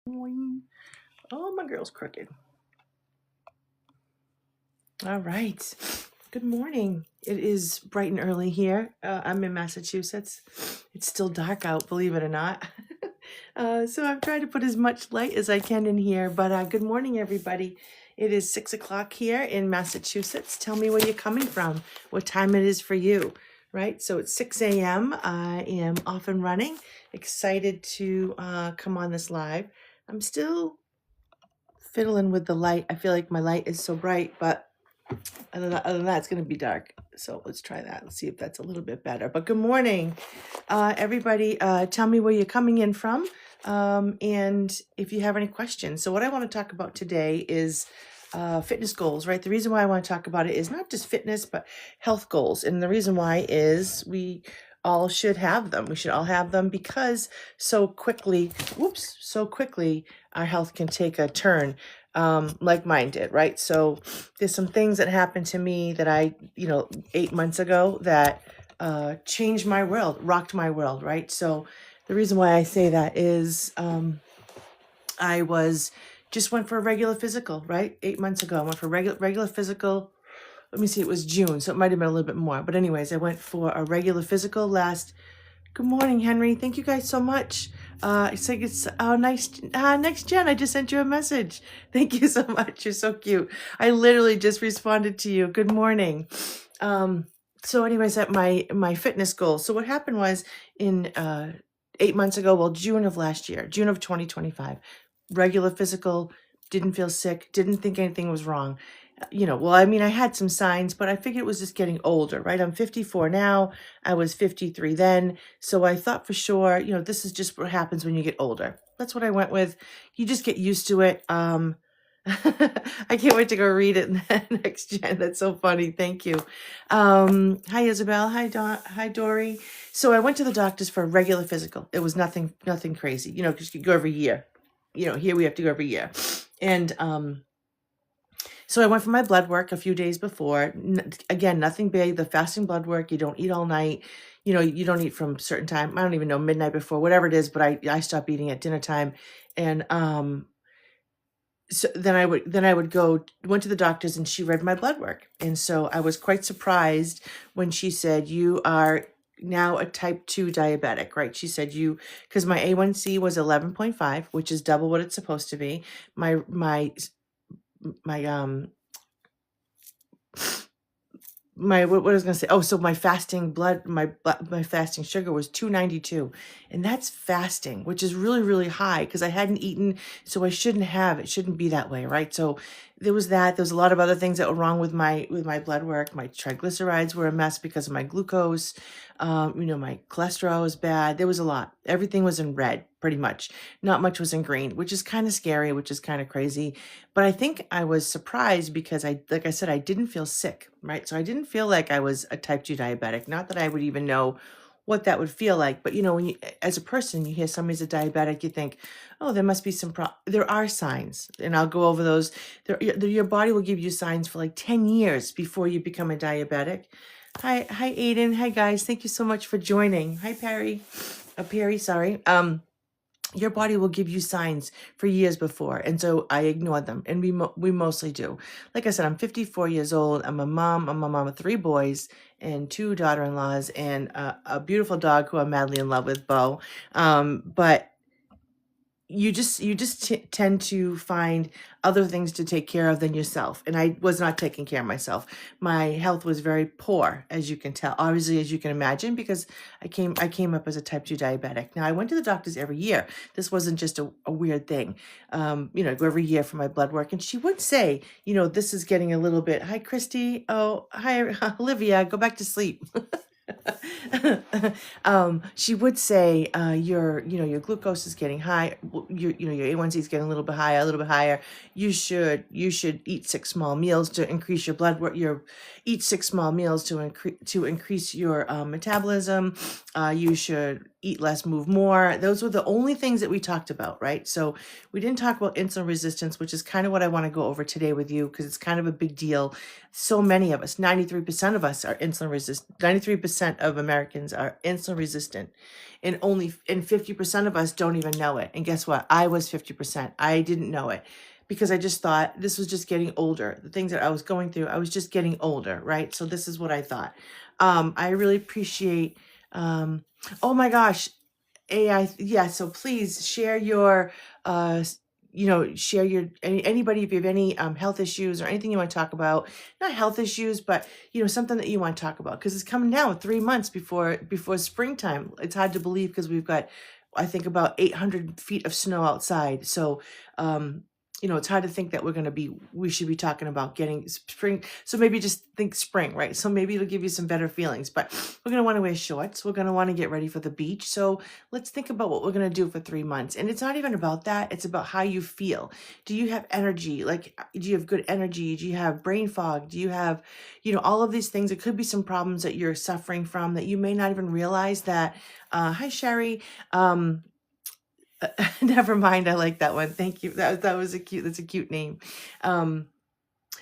Boing. Oh, my girl's crooked. All right. Good morning. It is bright and early here. I'm in Massachusetts. It's still dark out, believe it or not. So I'm trying to put as much light as I can in here. But good morning, everybody. It is 6 o'clock here in Massachusetts. Tell me where you're coming from, what time it is for you, right? So it's 6 a.m. I am off and running, excited to come on this live. I'm still fiddling with the light. I feel like my light is so bright, but other than that, it's going to be dark. So let's try that. Let's see if that's a little bit better. But good morning, everybody. Tell me where you're coming in from, and if you have any questions. So what I want to talk about today is fitness goals, right? The reason why I want to talk about it is not just fitness, but health goals. And the reason why is we all should have them. We should all have them because so quickly, our health can take a turn, like mine did, right? So there's some things that happened to me that I, 8 months ago that changed my world, rocked my world, right? So the reason why I say that is I went for a regular physical, right? 8 months ago, I went for a regular physical. Let me see, it was June, so it might have been a little bit more. But anyways, I went for a regular physical last. Good morning, Henry. Thank you guys so much. It's like it's nice. Next Jen, I just sent you a message. Thank you so much. You're so cute. I literally just responded to you. Good morning. So anyways, at my fitness goal. So what happened was in 8 months ago, well, June of last year, June of 2025, regular physical, didn't feel sick, didn't think anything was wrong. I had some signs, but I figured it was just getting older, right? I'm 54 now. I was 53 then. So I thought for sure, this is just what happens when you get older. That's what I went with. You just get used to it. I can't wait to go read it next Jen. That's so funny. Thank you. Hi, Isabel. Hi, Dory. So I went to the doctors for a regular physical. It was nothing crazy, because you go every year. Here we have to go every year. And, so I went for my blood work a few days before. Again, nothing big. The fasting blood work, you don't eat all night. You don't eat from a certain time. I don't even know, midnight before, whatever it is, but I stopped eating at dinner time. And so then I would went to the doctors and she read my blood work. And so I was quite surprised when she said, you are now a type 2 diabetic, right? She said because my A1C was 11.5, which is double what it's supposed to be. My what was I going to say? Oh, so my fasting my fasting sugar was 292, and that's fasting, which is really, really high because I hadn't eaten, so I it shouldn't be that way, right? So there was that. There was a lot of other things that were wrong with my blood work. My triglycerides were a mess because of my glucose. My cholesterol was bad. There was a lot. Everything was in red, pretty much. Not much was in green, which is kind of scary, which is kind of crazy. But I think I was surprised because like I said, I didn't feel sick, right? So I didn't feel like I was a type 2 diabetic. Not that I would even know what that would feel like. But, when as a person, you hear somebody's a diabetic, you think, oh, there must be there are signs. And I'll go over those. Your body will give you signs for like 10 years before you become a diabetic. Hi, Aiden. Hi, guys. Thank you so much for joining. Hi, Perry. Perry, sorry. Your body will give you signs for years before. And so I ignored them. And we mostly do. Like I said, I'm 54 years old. I'm a mom. I'm a mom of 3 boys and 2 daughter-in-laws and a beautiful dog who I'm madly in love with, Bo. But you just tend to find other things to take care of than yourself. And I was not taking care of myself. My health was very poor, as you can tell, obviously, as you can imagine, because I came up as a type 2 diabetic. Now I went to the doctors every year. This wasn't just a weird thing. I go every year for my blood work. And she would say, this is getting a little bit, hi, Christy. Oh, hi, Olivia, go back to sleep. She would say, your glucose is getting high. Your A1C is getting a little bit higher. You should eat 6 small meals to increase your blood work. Eat 6 small meals to increase your metabolism. You should eat less, move more. Those were the only things that we talked about, right? So we didn't talk about insulin resistance, which is kind of what I want to go over today with you because it's kind of a big deal. So many of us, 93% of us are insulin resistant. 93% of Americans are insulin resistant, and 50% of us don't even know it. And guess what? I was 50%. I didn't know it because I just thought this was just getting older. The things that I was going through, I was just getting older, right? So this is what I thought. I really appreciate, oh my gosh, AI. Yeah. So please share your, share your, anybody, if you have any health issues or anything you want to talk about, not health issues, but, something that you want to talk about, because it's coming down 3 months before springtime. It's hard to believe because we've got, I think, about 800 feet of snow outside. So, it's hard to think that we should be talking about getting spring. So maybe just think spring, right? So maybe it'll give you some better feelings, but we're going to want to wear shorts. We're going to want to get ready for the beach. So let's think about what we're going to do for 3 months. And it's not even about that. It's about how you feel. Do you have energy? Like, do you have good energy? Do you have brain fog? Do you have, all of these things? It could be some problems that you're suffering from that you may not even realize that, hi, Sherry. Never mind. I like that one. Thank you. That's a cute name.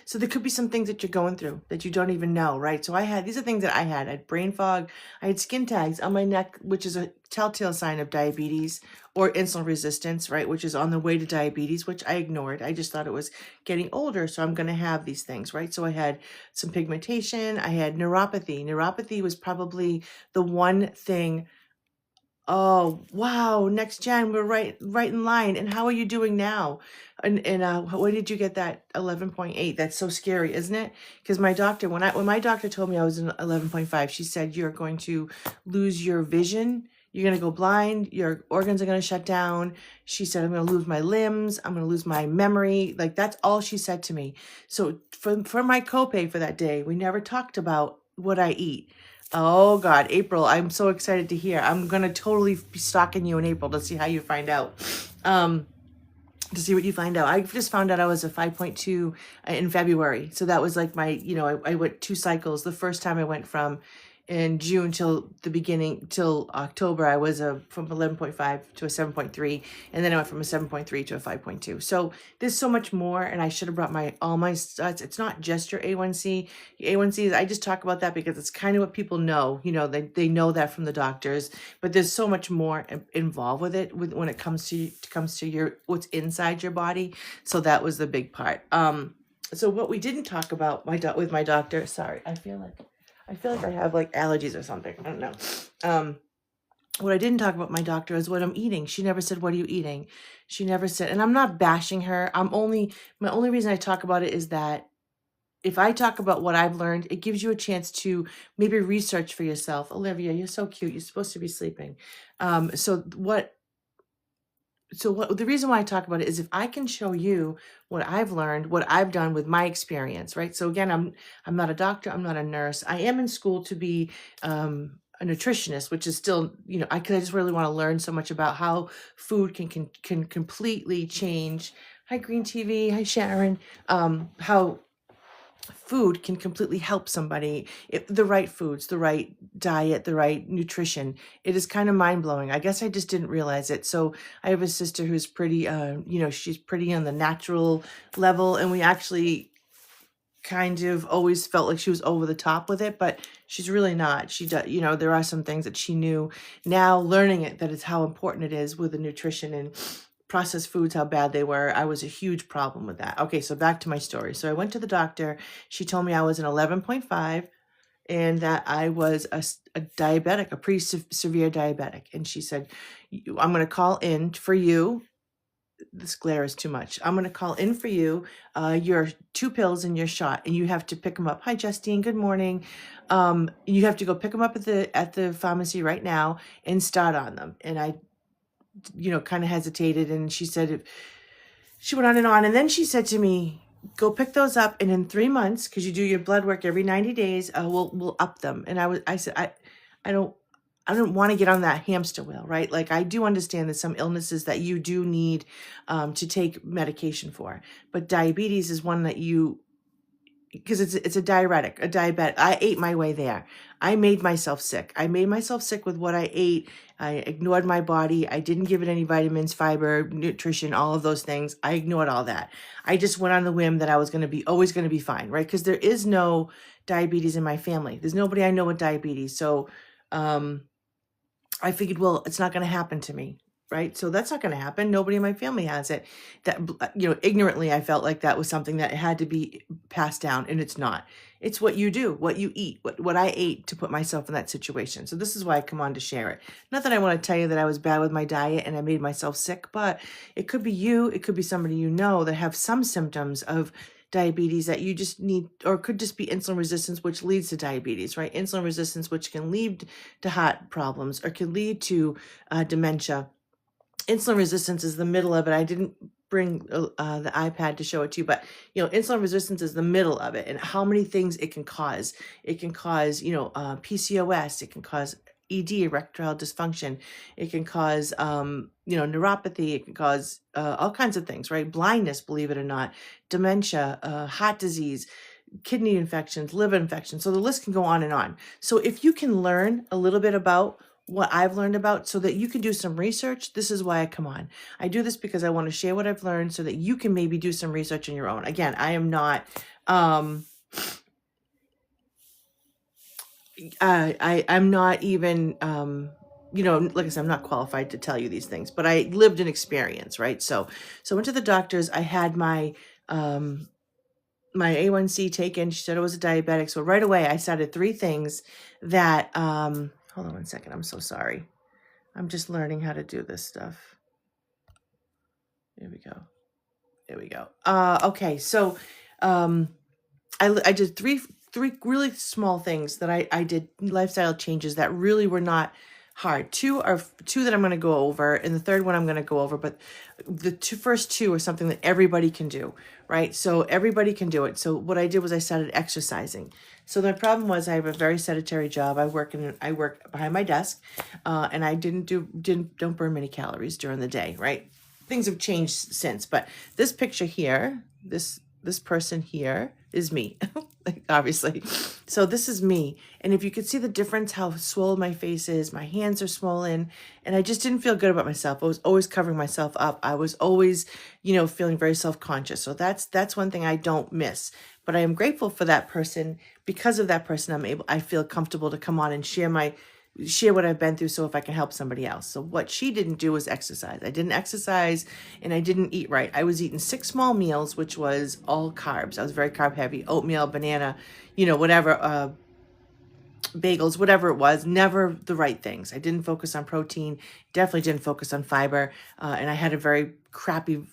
So there could be some things that you're going through that you don't even know, right? So these are things that I had. I had brain fog. I had skin tags on my neck, which is a telltale sign of diabetes or insulin resistance, right? Which is on the way to diabetes, which I ignored. I just thought it was getting older. So I'm going to have these things, right? So I had some pigmentation. I had neuropathy. Neuropathy was probably the one thing. Oh, wow. Next gen, we're right in line. And how are you doing now? And when did you get that 11.8? That's so scary, isn't it? Because my doctor, when my doctor told me I was in 11.5, she said, you're going to lose your vision. You're going to go blind. Your organs are going to shut down. She said, I'm going to lose my limbs. I'm going to lose my memory. Like, that's all she said to me. So for my copay for that day, we never talked about what I eat. Oh God, April, I'm so excited to hear. I'm going to totally be stalking you in April to see how you find out. To see what you find out. I just found out I was a 5.2 in February. So that was like my, I went 2 cycles. The first time I went from in June till October, I was from 11.5 to a 7.3. And then I went from a 7.3 to a 5.2. So there's so much more. And I should have brought all my stats. It's not just your A1C. Your A1C is, I just talk about that because it's kind of what people know. They know that from the doctors, but there's so much more involved with it when it comes to your what's inside your body. So that was the big part. So what we didn't talk about with my doctor, sorry, I feel like I have like allergies or something. I don't know. What I didn't talk about my doctor is what I'm eating. She never said, what are you eating? She never said, and I'm not bashing her. My only reason I talk about it is that if I talk about what I've learned, it gives you a chance to maybe research for yourself. Olivia, you're so cute. You're supposed to be sleeping. The reason why I talk about it is if I can show you what I've learned, what I've done with my experience, right? So again, I'm not a doctor, I'm not a nurse. I am in school to be a nutritionist, which is still, I just really want to learn so much about how food can completely change. Hi, Green TV. Hi, Sharon. How food can completely help somebody. The right foods, the right diet, the right nutrition. It is kind of mind-blowing. I guess I just didn't realize it. So I have a sister who's pretty, she's pretty on the natural level, and we actually kind of always felt like she was over the top with it, but she's really not. She does, there are some things that she knew. Now learning it, that is how important it is with the nutrition and processed foods, how bad they were. I was a huge problem with that. Okay, so back to my story. So I went to the doctor. She told me I was an 11.5 and that I was a diabetic, a pretty severe diabetic. And she said, I'm going to call in for you. This glare is too much. I'm going to call in for you, your 2 pills and your shot, and you have to pick them up. Hi, Justine. Good morning. You have to go pick them up at the pharmacy right now and start on them. And I kind of hesitated, and she said, she went on, and then she said to me, go pick those up, and in 3 months, because you do your blood work every 90 days, we'll up them. And I said, I don't want to get on that hamster wheel, right? Like, I do understand that some illnesses that you do need to take medication for, but diabetes is one that because it's a diuretic, a diabetic. I ate my way there. I made myself sick. I made myself sick with what I ate. I ignored my body. I didn't give it any vitamins, fiber, nutrition, all of those things. I ignored all that. I just went on the whim that I was going to be always going to be fine, right? Because there is no diabetes in my family. There's nobody I know with diabetes. So um, I figured, well, it's not going to happen to me, right? So that's not going to happen. Nobody in my family has it. That, ignorantly, I felt like that was something that had to be passed down, and it's not. It's what you do, what you eat, what I ate to put myself in that situation. So this is why I come on to share it. Not that I want to tell you that I was bad with my diet and I made myself sick, but it could be you, it could be somebody you know that have some symptoms of diabetes that you just need, or could just be insulin resistance, which leads to diabetes, right? Insulin resistance, which can lead to heart problems or can lead to dementia. Insulin resistance is the middle of it. I didn't bring the iPad to show it to you, but insulin resistance is the middle of it, and how many things it can cause. It can cause, PCOS. It can cause ED, erectile dysfunction. It can cause, neuropathy. It can cause all kinds of things, right? Blindness, believe it or not, dementia, heart disease, kidney infections, liver infections. So the list can go on and on. So if you can learn a little bit about what I've learned about so that you can do some research, this is why I come on. I do this because I want to share what I've learned so that you can maybe do some research on your own. Again, I am not, I'm not even, like I said, I'm not qualified to tell you these things, but I lived an experience, right? So I went to the doctors. I had my A1C taken. She said I was a diabetic. So right away I started 3 things that, hold on one second. I'm so sorry. I'm just learning how to do this stuff. There we go. There we go. Okay. So, I did three really small things that I did, lifestyle changes that really were not hard. Two that I'm going to go over, and the third one I'm going to go over, but the first two are something that everybody can do, right? So everybody can do it. So what I did was I started exercising. So the problem was I have a very sedentary job. I work behind my desk, and I don't burn many calories during the day, right? Things have changed since, but this picture here, this person here is me, obviously. So this is me. And if you could see the difference, how swollen my face is, my hands are swollen, and I just didn't feel good about myself. I was always covering myself up. I was always, feeling very self-conscious. So that's one thing I don't miss. But I am grateful for that person. Because of that person, I feel comfortable to come on and share what I've been through, so if I can help somebody else. So what she didn't do was exercise. I didn't exercise and I didn't eat right. I was eating 6 small meals, which was all carbs. I was very carb heavy, oatmeal, banana, whatever, bagels, whatever it was, never the right things. I didn't focus on protein, definitely didn't focus on fiber. And I had a very crappy,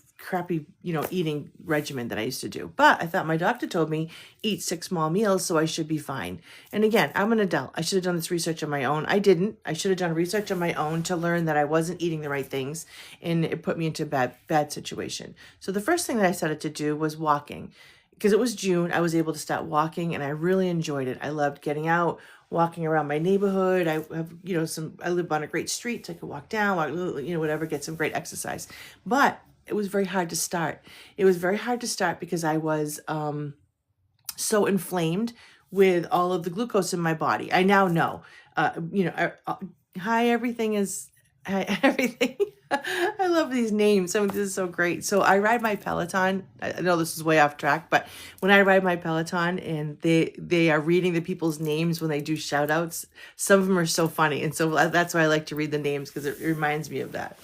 eating regimen that I used to do. But I thought my doctor told me eat 6 small meals, so I should be fine. And again, I'm an adult. I should have done this research on my own. I didn't. I should have done research on my own to learn that I wasn't eating the right things, and it put me into a bad situation. So the first thing that I started to do was walking. Because it was June, I was able to start walking, and I really enjoyed it. I loved getting out, walking around my neighborhood. I have, I live on a great street, so I could walk down, whatever, get some great exercise. But it was very hard to start. It was very hard to start because I was so inflamed with all of the glucose in my body. I now know, hi, everything is, hi, everything. I love these names. This is so great. So I ride my Peloton. I know this is way off track, but when I ride my Peloton and they are reading the people's names when they do shout outs, some of them are so funny. And so that's why I like to read the names, because it reminds me of that.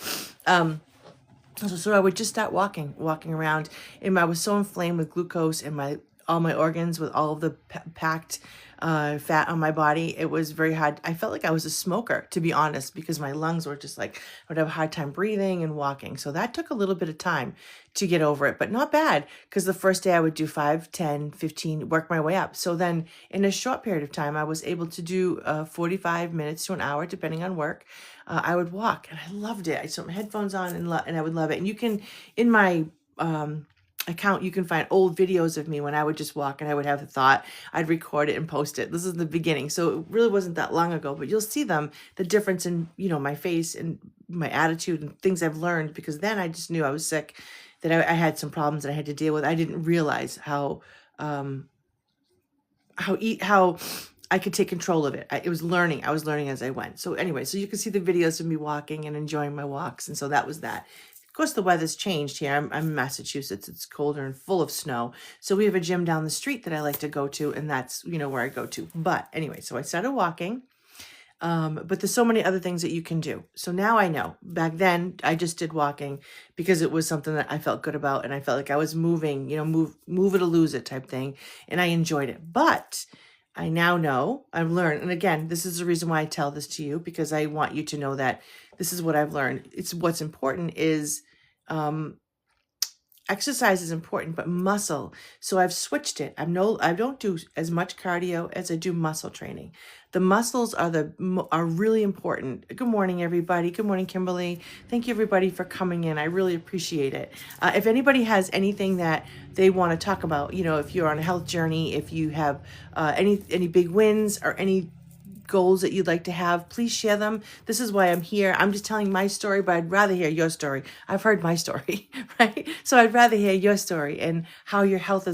So I would just start walking around, and I was so inflamed with glucose and all my organs, with all of the packed fat on my body. It was very hard. I felt like I was a smoker, to be honest, because my lungs were just like, I would have a hard time breathing and walking. So that took a little bit of time to get over it, but not bad, because the first day I would do 5, 10, 15, work my way up. So then in a short period of time, I was able to do 45 minutes to an hour, depending on work. I would walk, and I loved it. I put my headphones on and I would love it. And you can, in my account, you can find old videos of me when I would just walk and I would have a thought. I'd record it and post it. This is the beginning, so it really wasn't that long ago, but you'll see the difference in, my face and my attitude and things I've learned, because then I just knew I was sick, that I had some problems that I had to deal with. I didn't realize how how I could take control of it. It was learning. I was learning as I went. So anyway, so you can see the videos of me walking and enjoying my walks. And so that was that. Of course, the weather's changed here. I'm in Massachusetts. It's colder and full of snow. So we have a gym down the street that I like to go to, and that's, where I go to. But anyway, so I started walking. But there's so many other things that you can do. So now I know. Back then, I just did walking because it was something that I felt good about, and I felt like I was moving, move it or lose it type thing, and I enjoyed it. But I now know, I've learned, and again, this is the reason why I tell this to you, because I want you to know that this is what I've learned. It's what's important is exercise is important, but muscle. So I've switched it. I don't do as much cardio as I do muscle training. The muscles are really important. Good morning, everybody. Good morning, Kimberly. Thank you, everybody, for coming in. I really appreciate it. If anybody has anything that they want to talk about, if you're on a health journey, if you have any big wins or any goals that you'd like to have, please share them. This is why I'm here. I'm just telling my story, but I'd rather hear your story. I've heard my story, right? So I'd rather hear your story and how your health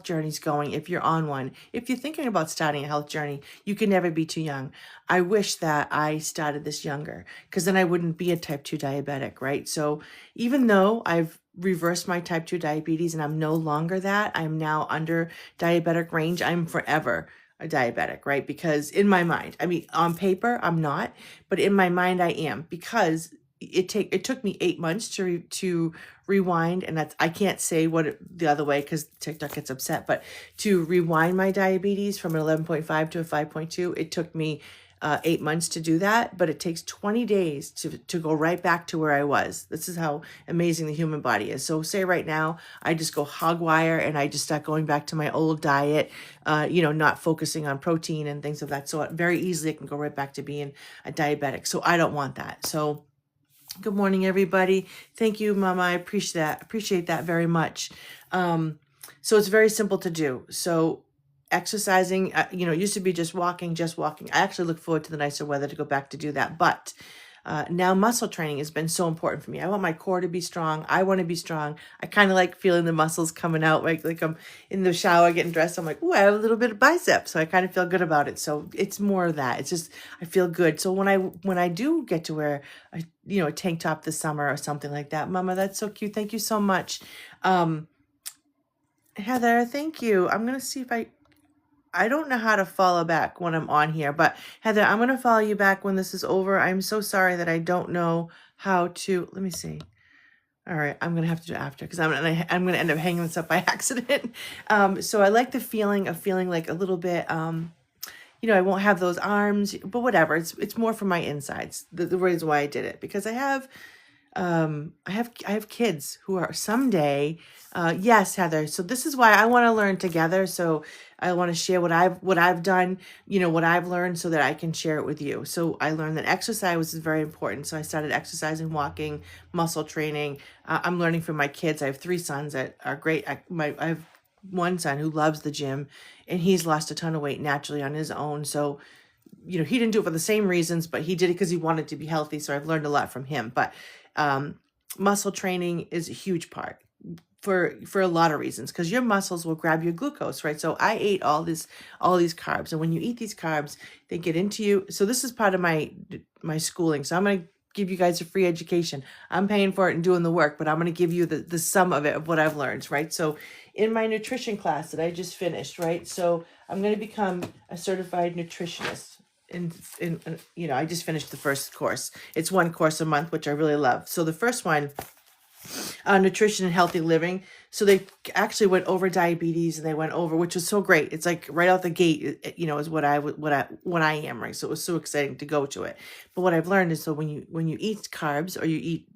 journey is going, if you're on one. If you're thinking about starting a health journey, you can never be too young. I wish that I started this younger, because then I wouldn't be a type 2 diabetic, right? So even though I've reversed my type 2 diabetes and I'm no longer that, I'm now under diabetic range, I'm forever a diabetic, right? Because in my mind, on paper, I'm not, but in my mind, I am, because it took me 8 months to rewind, and I can't say the other way because TikTok gets upset, but to rewind my diabetes from an 11.5 to a 5.2, it took me 8 months to do that, but it takes 20 days to go right back to where I was. This is how amazing the human body is. So say right now, I just go hog wire and I just start going back to my old diet, not focusing on protein and things of that sort. Very easily, I can go right back to being a diabetic. So I don't want that. So good morning, everybody. Thank you, Mama. I appreciate that very much. So it's very simple to do. So exercising, it used to be just walking. I actually look forward to the nicer weather to go back to do that. But now muscle training has been so important for me. I want my core to be strong. I want to be strong. I kind of like feeling the muscles coming out, like I'm in the shower getting dressed. I'm like, oh, I have a little bit of bicep. So I kind of feel good about it. So it's more of that. It's just, I feel good. So when I do get to wear a tank top this summer or something like that, Mama, that's so cute. Thank you so much. Heather, thank you. I'm going to see if I don't know how to follow back when I'm on here, but Heather, I'm going to follow you back when this is over. I'm so sorry that I don't know how to, let me see. All right, I'm going to have to do it after, because I'm going to end up hanging this up by accident. So I like the feeling of feeling like a little bit, I won't have those arms, but whatever. It's more for my insides. The reason why I did it, because I have kids who are someday, yes, Heather. So this is why I want to learn together. So I want to share what I've done, what I've learned, so that I can share it with you. So I learned that exercise was very important. So I started exercising, walking, muscle training. I'm learning from my kids. I have 3 sons that are great. I have one son who loves the gym, and he's lost a ton of weight naturally on his own. So he didn't do it for the same reasons, but he did it because he wanted to be healthy. So I've learned a lot from him. But muscle training is a huge part for a lot of reasons, because your muscles will grab your glucose, right? So I ate all these carbs, and when you eat these carbs, they get into you. So this is part of my schooling. So I'm going to give you guys a free education. I'm paying for it and doing the work, but I'm going to give you the sum of it, of what I've learned, right? So in my nutrition class that I just finished, right? So I'm going to become a certified nutritionist. I just finished the first course. It's 1 course a month, which I really love. So the first one, nutrition and healthy living. So they actually went over diabetes, and they went over, which was so great. It's like right out the gate, is what I am, right? So it was so exciting to go to it. But what I've learned is, so when you eat carbs, or you eat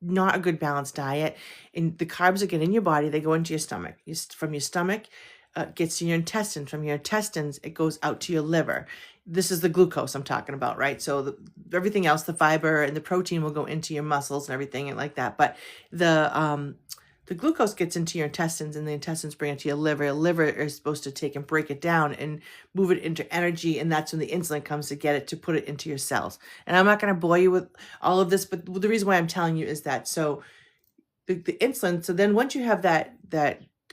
not a good balanced diet, and the carbs that get in your body, they go into your stomach. From your stomach, gets to your intestines. From your intestines, it goes out to your liver. This is the glucose I'm talking about, right? So everything else, the fiber and the protein, will go into your muscles and everything and like that. But the glucose gets into your intestines, and the intestines bring it to your liver. Your liver is supposed to take and break it down and move it into energy, and that's when the insulin comes to get it, to put it into your cells. And I'm not going to bore you with all of this, but the reason why I'm telling you is that, so the insulin, so then once you have that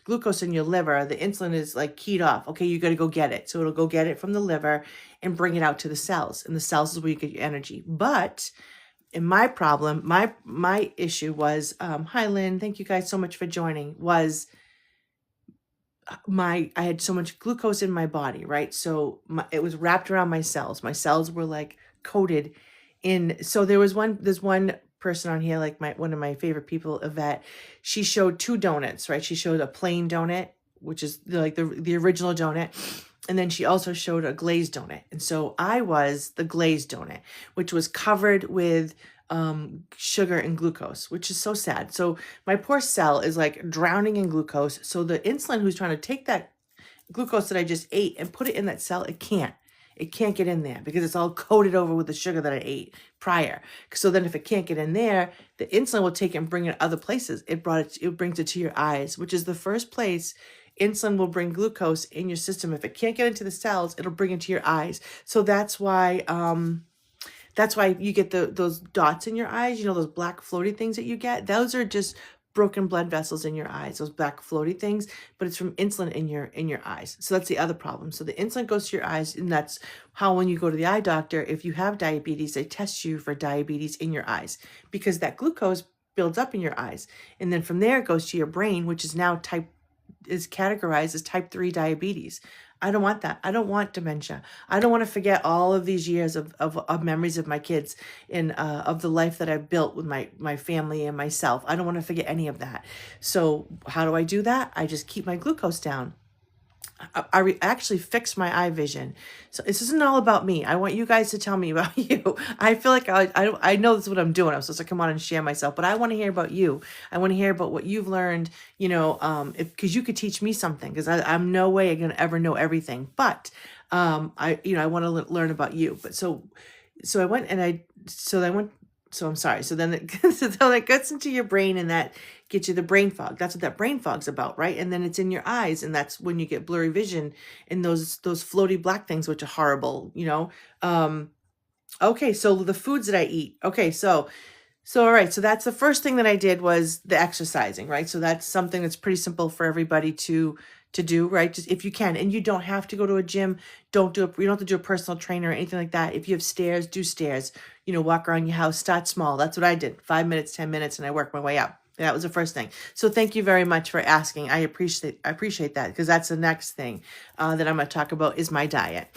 glucose in your liver, the insulin is like keyed off. Okay, you got to go get it. So it'll go get it from the liver and bring it out to the cells. And the cells is where you get your energy. But in my problem, my issue was, hi Lynn, thank you guys so much for joining, was I had so much glucose in my body, right? So it was wrapped around my cells. My cells were like coated in. So there's one person on here, like one of my favorite people, Yvette. She showed two donuts, right? She showed a plain donut, which is like the original donut. And then she also showed a glazed donut. And so I was the glazed donut, which was covered with sugar and glucose, which is so sad. So my poor cell is like drowning in glucose. So the insulin who's trying to take that glucose that I just ate and put it in that cell, it can't get in there because it's all coated over with the sugar that I ate prior. So then if it can't get in there, the insulin will take it and bring it other places. It brings it to your eyes, which is the first place insulin will bring glucose in your system. If it can't get into the cells, it'll bring it to your eyes. So that's why you get those dots in your eyes, those black floaty things that you get. Those are just broken blood vessels in your eyes, those black floaty things, but it's from insulin in your eyes. So that's the other problem. So the insulin goes to your eyes, and that's how when you go to the eye doctor, if you have diabetes, they test you for diabetes in your eyes because that glucose builds up in your eyes. And then from there it goes to your brain, which is now categorized as type 3 diabetes. I don't want that. I don't want dementia. I don't want to forget all of these years of memories of my kids and of the life that I've built with my family and myself. I don't want to forget any of that. So how do I do that? I just keep my glucose down. I actually fixed my eye vision. So this isn't all about me. I want you guys to tell me about you. I feel like I know this is what I'm doing. I'm supposed to come on and share myself, but I want to hear about you. I want to hear about what you've learned, because you could teach me something, because I'm no way going to ever know everything, but I want to learn about you. But so I went and so I'm sorry. So then it gets into your brain, and that gets you the brain fog. That's what that brain fog's about, right? And then it's in your eyes, and that's when you get blurry vision and those floaty black things, which are horrible, Okay, so the foods that I eat. Okay, so all right. So that's the first thing that I did was the exercising, right? So that's something that's pretty simple for everybody to do, right? Just if you can, and you don't have to go to a gym, you don't have to do a personal trainer or anything like that. If you have stairs, do stairs, walk around your house, start small. That's what I did. 5 minutes, 10 minutes, and I worked my way up. That was the first thing. So thank you very much for asking. I appreciate that, because that's the next thing that I'm going to talk about is my diet.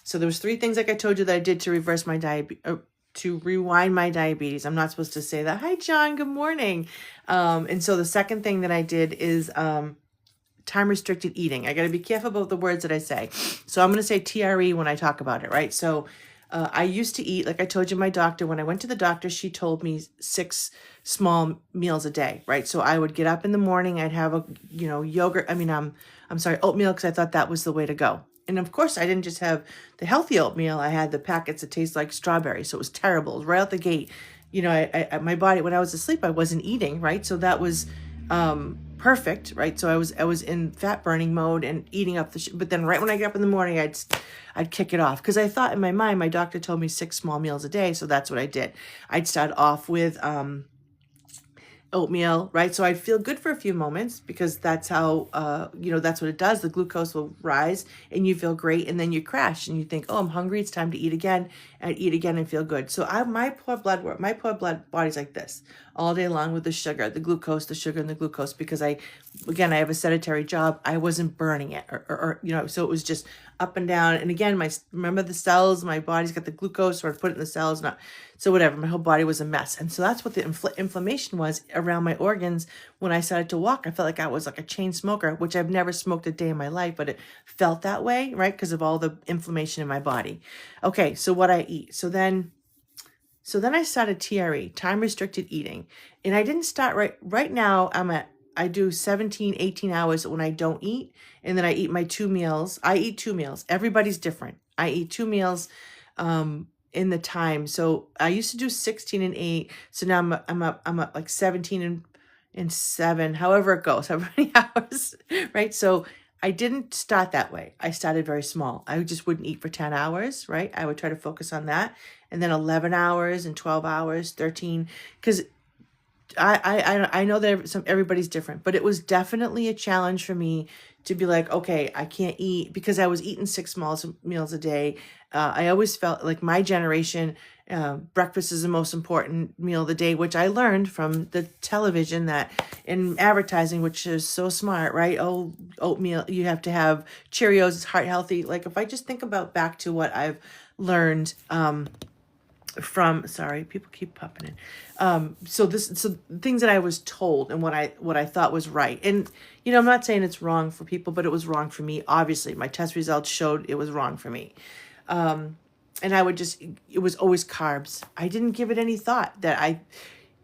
So there was 3 things, like I told you, that I did to reverse my to rewind my diabetes. I'm not supposed to say that. Hi, John. Good morning. And so the second thing that I did is time restricted eating. I got to be careful about the words that I say. So I'm going to say TRE when I talk about it, right? So I used to eat, like I told you, my doctor, when I went to the doctor, she told me 6 small meals a day, right? So I would get up in the morning, I'd have yogurt. I'm sorry, oatmeal, because I thought that was the way to go. And of course, I didn't just have the healthy oatmeal. I had the packets that taste like strawberry. So it was terrible. It was right out the gate. My body, when I was asleep, I wasn't eating, right? So that was perfect, right? So I was in fat burning mode and eating up but then right when I get up in the morning, I'd kick it off, because I thought in my mind, my doctor told me 6 small meals a day. So that's what I did. I'd start off with oatmeal, right? So I'd feel good for a few moments, because that's how, that's what it does. The glucose will rise and you feel great. And then you crash and you think, oh, I'm hungry. It's time to eat again. And eat again and feel good. So my poor blood body's like this all day long with the sugar, the glucose, the sugar and the glucose, because I have a sedentary job. I wasn't burning it or so it was just up and down. And again, remember the cells, my body's got the glucose, or I put it in the cells, so whatever, my whole body was a mess. And so that's what the inflammation was around my organs. When I started to walk, I felt like I was like a chain smoker, which I've never smoked a day in my life, but it felt that way, right? Because of all the inflammation in my body. Okay, so what I eat. So then I started TRE, time restricted eating. And I didn't start right now. I do 17, 18 hours when I don't eat. And then I eat my 2 meals. I eat 2 meals. Everybody's different. I eat 2 meals in the time. So I used to do 16 and 8. So now I'm up like 17 and 7, however it goes, however many hours, right? So I didn't start that way. I started very small. I just wouldn't eat for 10 hours, right? I would try to focus on that. And then 11 hours and 12 hours, 13, because I know that everybody's different, but it was definitely a challenge for me to be like, okay, I can't eat because I was eating six small meals a day. I always felt like my generation, breakfast is the most important meal of the day, which I learned from the television that in advertising, which is so smart, right? Oh, oatmeal, you have to have Cheerios, it's heart healthy. Like if I just think about back to what I've learned, from, sorry, people keep popping in, so things that I was told and what I thought was right. And I'm not saying it's wrong for people, but it was wrong for me. Obviously my test results showed it was wrong for me. And it was always carbs. I didn't give it any thought that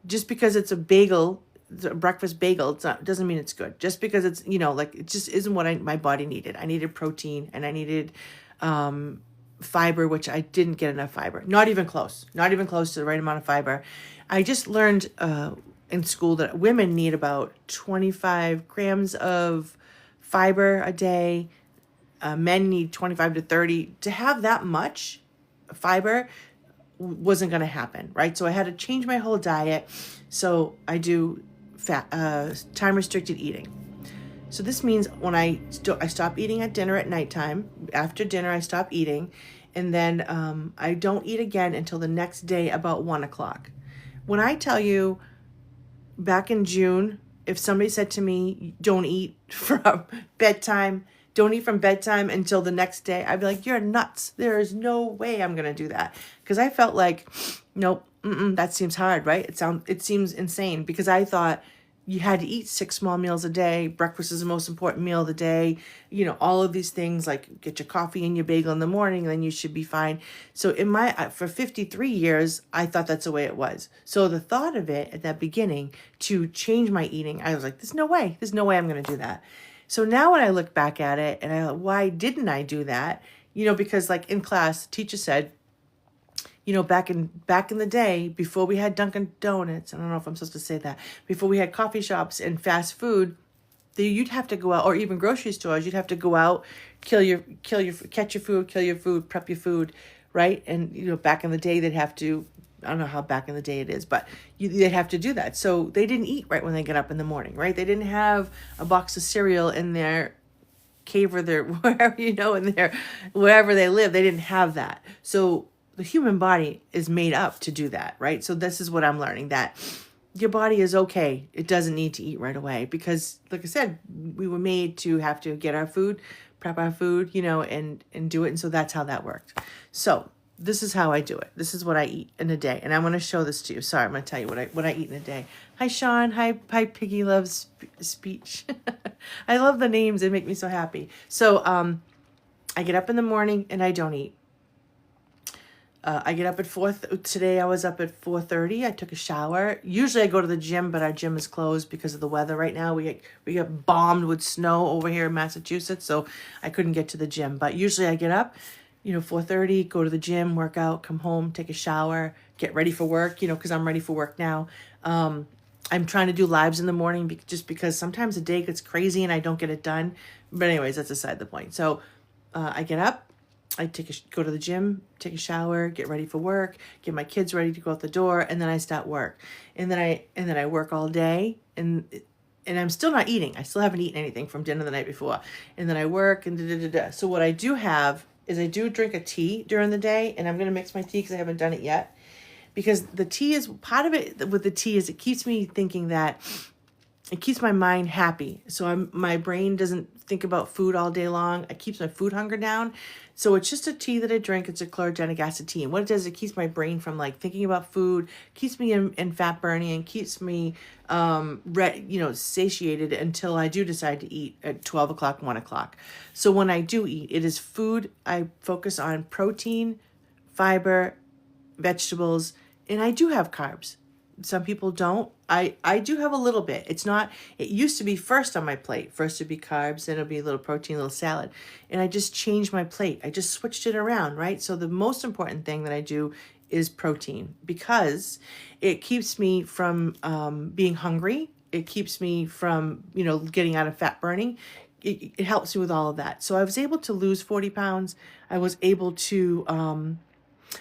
just because it's a bagel, it's a breakfast bagel, doesn't mean it's good. Just because it's, like it just isn't what my body needed. I needed protein and I needed, fiber, which I didn't get enough fiber. Not even close to the right amount of fiber. I just learned in school that women need about 25 grams of fiber a day. Men need 25 to 30. To have that much fiber wasn't going to happen, right? So I had to change my whole diet. So I do time restricted eating. So this means when I stop eating at dinner at nighttime. After dinner, I stop eating, and then I don't eat again until the next day about 1 o'clock. When I tell you, back in June, if somebody said to me, "Don't eat from bedtime," don't eat from bedtime until the next day, I'd be like, "You're nuts! There is no way I'm gonna do that," because I felt like, nope, that seems hard, right? It seems insane because I thought you had to eat six small meals a day. Breakfast is the most important meal of the day. All of these things, like get your coffee and your bagel in the morning, and then you should be fine. So for 53 years, I thought that's the way it was. So the thought of it at that beginning to change my eating, I was like, there's no way I'm going to do that. So now when I look back at it and why didn't I do that? Because like in class, the teacher said, back in the day, before we had Dunkin' Donuts, I don't know if I'm supposed to say that, before we had coffee shops and fast food, you'd have to go out, or even grocery stores, you'd have to go out, catch your food, kill your food, prep your food, right? And back in the day, they'd have to, I don't know how back in the day it is, but they'd have to do that. So they didn't eat right when they get up in the morning, right? They didn't have a box of cereal in their cave or their wherever they live. They didn't have that. So the human body is made up to do that, right? So this is what I'm learning, that your body is okay. It doesn't need to eat right away because, like I said, we were made to have to get our food, prep our food, and do it. And so that's how that worked. So this is how I do it. This is what I eat in a day. And I'm going to show this to you. Sorry, I'm going to tell you what I eat in a day. Hi, Sean. Hi, Piggy loves speech. I love the names. They make me so happy. So I get up in the morning and I don't eat. I get up at 4. Today I was up at 4:30. I took a shower. Usually I go to the gym, but our gym is closed because of the weather right now. We get bombed with snow over here in Massachusetts, so I couldn't get to the gym. But usually I get up, 4:30, go to the gym, work out, come home, take a shower, get ready for work, because I'm ready for work now. I'm trying to do lives in the morning just because sometimes the day gets crazy and I don't get it done. But anyways, that's aside the point. So I get up. I go to the gym, take a shower, get ready for work, get my kids ready to go out the door, and then I start work. And then I work all day, and I'm still not eating. I still haven't eaten anything from dinner the night before. And then I work and So what I do have is I do drink a tea during the day, and I'm going to mix my tea because I haven't done it yet. Because the tea is part of it. With the tea is it keeps me thinking that it keeps my mind happy. So my brain doesn't think about food all day long. It keeps my food hunger down. So it's just a ate that I drink. It's a chlorogenic acid tea. And what it does, it keeps my brain from thinking about food, keeps me in fat burning, and keeps me satiated until I do decide to eat at 12 o'clock, 1 o'clock. So when I do eat, it is food. I focus on protein, fiber, vegetables, and I do have carbs. Some people don't. I do have a little bit. It used to be first on my plate. First it'd be carbs, then it'll be a little protein, a little salad. And I just changed my plate. I just switched it around, right? So the most important thing that I do is protein because it keeps me from being hungry. It keeps me from, getting out of fat burning. It helps me with all of that. So I was able to lose 40 pounds. I was able to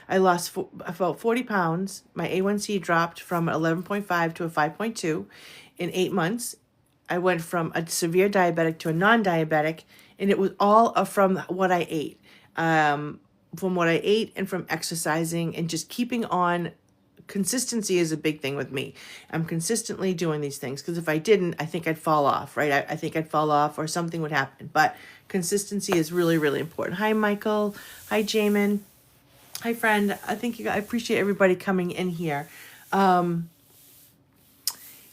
I lost about 40 pounds. My A1C dropped from 11.5 to a 5.2 in 8 months. I went from a severe diabetic to a non-diabetic, and it was all from what I ate. From what I ate and from exercising and just keeping on. Consistency is a big thing with me. I'm consistently doing these things because if I didn't, I think I'd fall off, right? I think I'd fall off or something would happen. But consistency is really, really important. Hi, Michael. Hi, Jamin. Hi, friend. I appreciate everybody coming in here.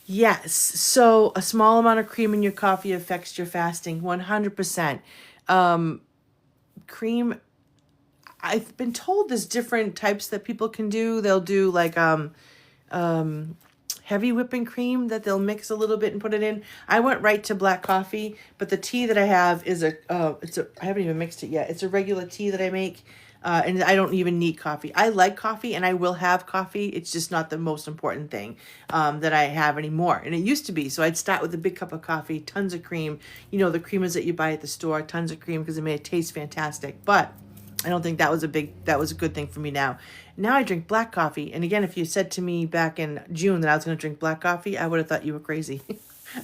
Yes. So a small amount of cream in your coffee affects your fasting 100%. Cream, I've been told there's different types that people can do. They'll do like heavy whipping cream that they'll mix a little bit and put it in. I went right to black coffee, but the tea that I have is I haven't even mixed it yet. It's a regular tea that I make. And I don't even need coffee. I like coffee and I will have coffee. It's just not the most important thing that I have anymore. And it used to be. So I'd start with a big cup of coffee, tons of cream. You know, the creamers that you buy at the store, tons of cream because it made it taste fantastic. But I don't think that was a good thing for me now. Now I drink black coffee. And again, if you said to me back in June that I was going to drink black coffee, I would have thought you were crazy.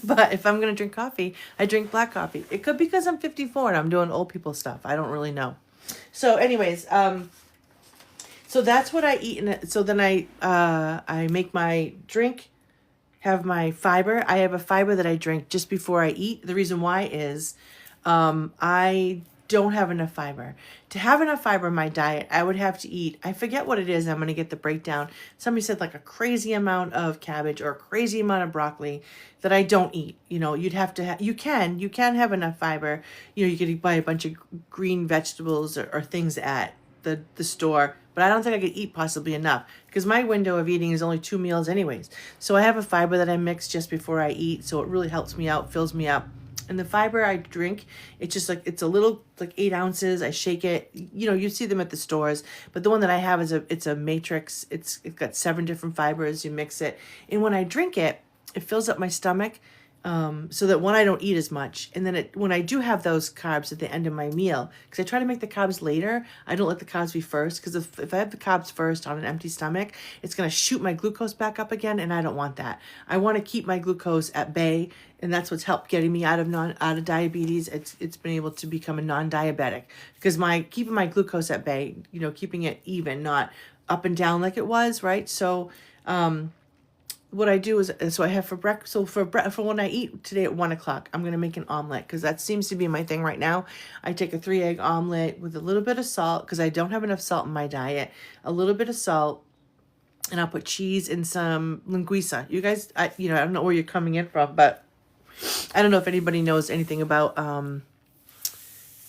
But if I'm going to drink coffee, I drink black coffee. It could be because I'm 54 and I'm doing old people stuff. I don't really know. So anyways, so that's what I eat. And so then I make my drink, have my fiber. I have a fiber that I drink just before I eat. The reason why is, I don't have enough fiber. To have enough fiber in my diet, I would have to eat, I forget what it is. I'm going to get the breakdown. Somebody said like a crazy amount of cabbage or a crazy amount of broccoli that I don't eat. You know, you'd have to you can have enough fiber. You know, you could buy a bunch of green vegetables or things at the store, but I don't think I could eat possibly enough because my window of eating is only 2 meals anyways. So I have a fiber that I mix just before I eat. So it really helps me out, fills me up. And the fiber I drink, it's just like, it's a little, like 8 ounces. I shake it. You know, you see them at the stores, but the one that I have it's a matrix. It's got 7 different fibers. You mix it. And when I drink it, it fills up my stomach. So that one, I don't eat as much. And then when I do have those carbs at the end of my meal, because I try to make the carbs later, I don't let the carbs be first. Because if I have the carbs first on an empty stomach, it's going to shoot my glucose back up again. And I don't want that. I want to keep my glucose at bay. And that's what's helped getting me out of diabetes. It's been able to become a non-diabetic because keeping my glucose at bay, you know, keeping it even, not up and down like it was, right? So, what I do is, so I have for breakfast, so for when I eat today at 1 o'clock, I'm going to make an omelet because that seems to be my thing right now. I take a 3-egg omelet with a little bit of salt because I don't have enough salt in my diet, a little bit of salt, and I'll put cheese and some linguiça. You guys, I don't know where you're coming in from, but I don't know if anybody knows anything about,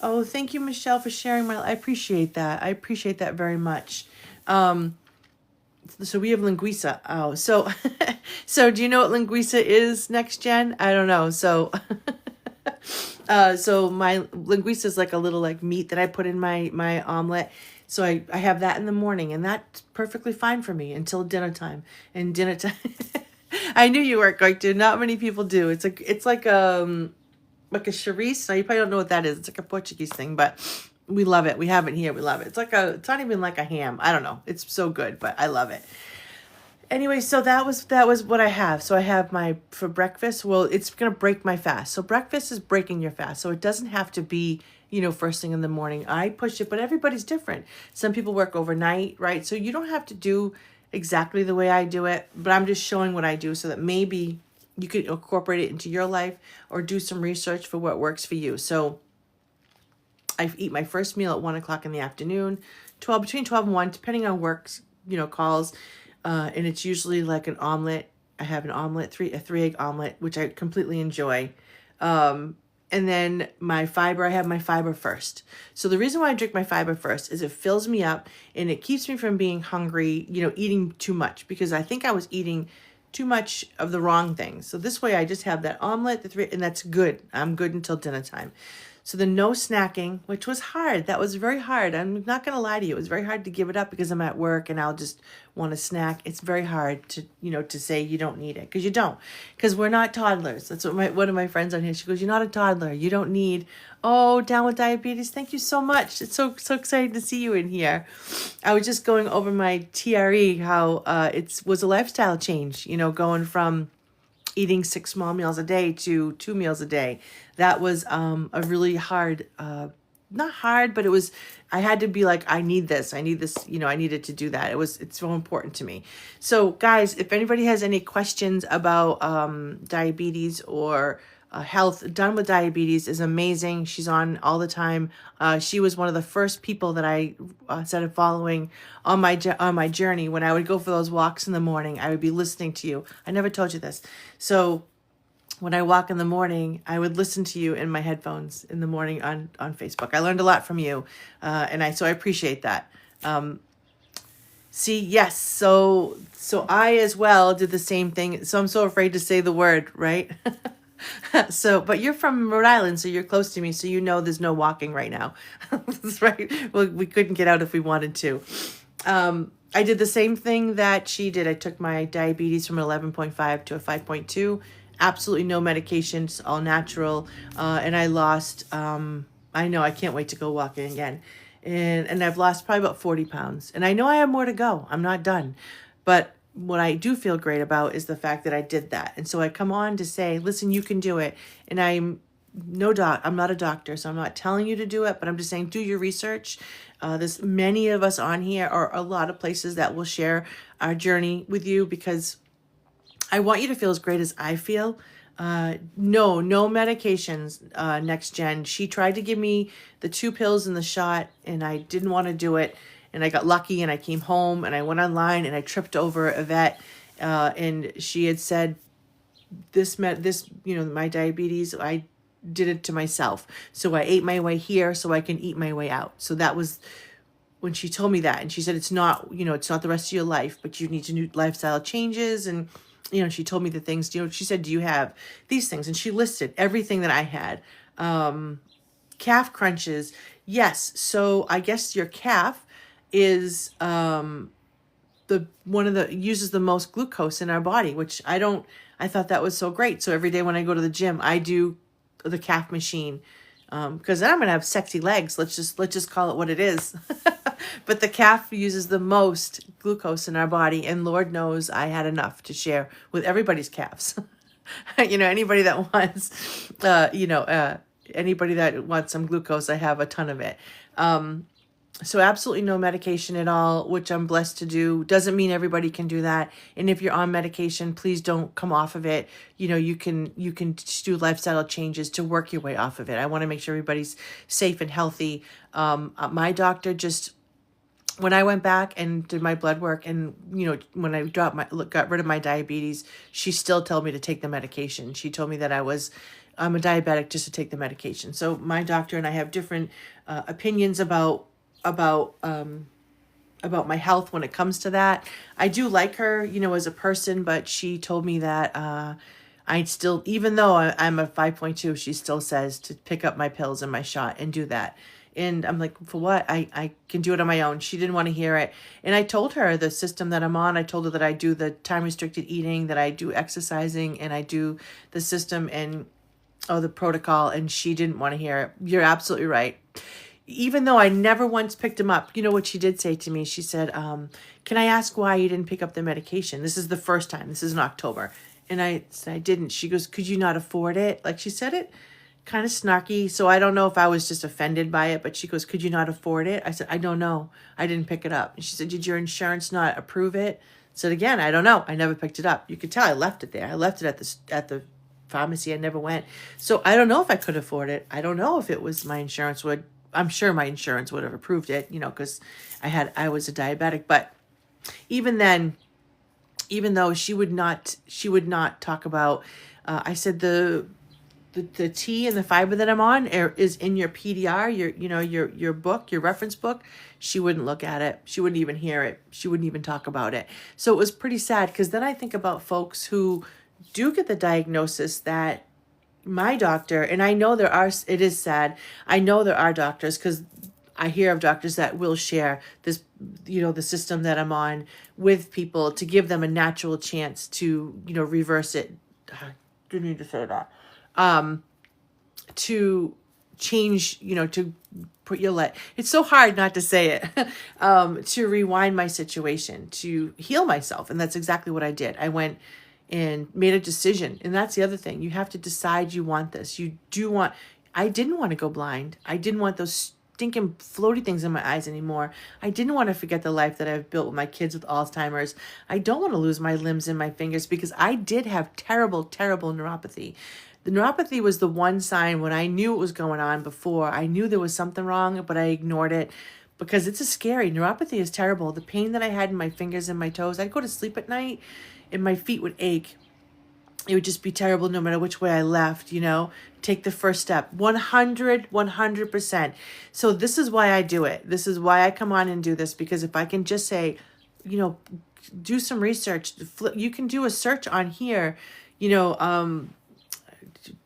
oh, thank you, Michelle, for sharing I appreciate that. I appreciate that very much. So we have linguiça. Oh, so do you know what linguiça is, next gen? I don't know. So so my linguiça is like a little like meat that I put in my omelet. So I have that in the morning, and that's perfectly fine for me until dinner time. And dinner time, I knew you weren't going to. Not many people do. It's like a chorizo. Now you probably don't know what that is. It's like a Portuguese thing, but we love it. We have it here. We love it. It's not even like a ham. I don't know. It's so good, but I love it. Anyway, so that was what I have. So I have for breakfast. Well, it's going to break my fast. So breakfast is breaking your fast. So it doesn't have to be, you know, first thing in the morning. I push it, but everybody's different. Some people work overnight, right? So you don't have to do exactly the way I do it, but I'm just showing what I do so that maybe you could incorporate it into your life or do some research for what works for you. So I eat my first meal at 1 o'clock in the afternoon, between 12 and 1, depending on work, you know, calls. And it's usually like an omelet. I have an omelet, a 3-egg omelet, which I completely enjoy. And then my fiber, I have my fiber first. So the reason why I drink my fiber first is it fills me up and it keeps me from being hungry, you know, eating too much, because I think I was eating too much of the wrong things. So this way I just have that omelet, and that's good. I'm good until dinner time. So the no snacking, which was hard, that was very hard. I'm not going to lie to you. It was very hard to give it up because I'm at work and I'll just want to snack. It's very hard to, to say you don't need it, because you don't, because we're not toddlers. That's what one of my friends on here, she goes, you're not a toddler. You don't need, oh, Down with Diabetes. Thank you so much. It's so exciting to see you in here. I was just going over my TRE, how it was a lifestyle change, going from eating 6 small meals a day to 2 meals a day. That was a really hard, not hard, but I had to be like, I need this, I needed to do that. It's so important to me. So guys, if anybody has any questions about diabetes or health, Done with Diabetes is amazing. She's on all the time. She was one of the first people that I started following on my journey. When I would go for those walks in the morning, I would be listening to you. I never told you this. So when I walk in the morning, I would listen to you in my headphones in the morning on Facebook. I learned a lot from you, and so I appreciate that. See, yes, so I as well did the same thing. So I'm so afraid to say the word, right? So, but you're from Rhode Island, so you're close to me, so there's no walking right now. That's right. Well, we couldn't get out if we wanted to. I did the same thing that she did. I took my diabetes from an 11.5 to a 5.2. Absolutely no medications, all natural. And I lost, I know, I can't wait to go walking again. And I've lost probably about 40 pounds. And I know I have more to go. I'm not done. But what I do feel great about is the fact that I did that. And so I come on to say, listen, you can do it. And I'm not a doctor, so I'm not telling you to do it, but I'm just saying, do your research. There's many of us on here, or a lot of places that will share our journey with you, because I want you to feel as great as I feel. No medications, Next Gen. She tried to give me the 2 pills and the shot, and I didn't want to do it. And I got lucky, and I came home, and I went online, and I tripped over a vet, and she had said, my diabetes, I did it to myself. So I ate my way here so I can eat my way out. So that was when she told me that. And she said, it's not the rest of your life, but you need to do lifestyle changes. And, she told me the things, she said, do you have these things? And she listed everything that I had. Calf crunches. Yes. So I guess your calf is uses the most glucose in our body, which I thought that was so great. So every day when I go to the gym, I do the calf machine, because then I'm gonna have sexy legs. Let's just call it what it is. But the calf uses the most glucose in our body, and Lord knows I had enough to share with everybody's calves. Anybody that wants, anybody that wants some glucose, I have a ton of it. So absolutely no medication at all, which I'm blessed to do. Doesn't mean everybody can do that. And if you're on medication, please don't come off of it. You can just do lifestyle changes to work your way off of it. I want to make sure everybody's safe and healthy. My doctor when I went back and did my blood work, and when I got rid of my diabetes, she still told me to take the medication. She told me that I'm a diabetic just to take the medication. So my doctor and I have different opinions about my health when it comes to that. I do like her, as a person, but she told me that I still, even though I'm a 5.2, she still says to pick up my pills and my shot and do that. And I'm like, for what? I can do it on my own. She didn't want to hear it. And I told her the system that I'm on. I told her that I do the time restricted eating, that I do exercising, and I do the system and the protocol. And she didn't want to hear it. You're absolutely right. Even though I never once picked him up, what she did say to me? She said, can I ask why you didn't pick up the medication? This is the first time. This is in October. And I said, I didn't. She goes, could you not afford it? Like, she said it kind of snarky. So I don't know if I was just offended by it, but she goes, could you not afford it? I said, I don't know. I didn't pick it up. And she said, did your insurance not approve it? I said, again, I don't know. I never picked it up. You could tell I left it there. I left it at the pharmacy. I never went. So I don't know if I could afford it. I don't know if it was my insurance would. I'm sure my insurance would have approved it, because I was a diabetic. But even then, even though she would not talk about, I said the tea and the fiber that I'm on is in your PDR, your book, your reference book. She wouldn't look at it. She wouldn't even hear it. She wouldn't even talk about it. So it was pretty sad, because then I think about folks who do get the diagnosis that my doctor, and I know it is sad. I know there are doctors, because I hear of doctors that will share this, the system that I'm on with people to give them a natural chance to, reverse it. Didn't need to say that. To change, to put your life. It's so hard not to say it. To rewind my situation, to heal myself. And that's exactly what I did. I went and made a decision. And that's the other thing. You have to decide you want this. I didn't want to go blind. I didn't want those stinking floaty things in my eyes anymore. I didn't want to forget the life that I've built with my kids with Alzheimer's. I don't want to lose my limbs and my fingers, because I did have terrible, terrible neuropathy. The neuropathy was the one sign when I knew what was going on before. I knew there was something wrong, but I ignored it because it's scary. Neuropathy is terrible. The pain that I had in my fingers and my toes, I'd go to sleep at night and my feet would ache. It would just be terrible no matter which way I left, take the first step. 100%. So this is why I do it. This is why I come on and do this, because if I can just say, do some research, you can do a search on here,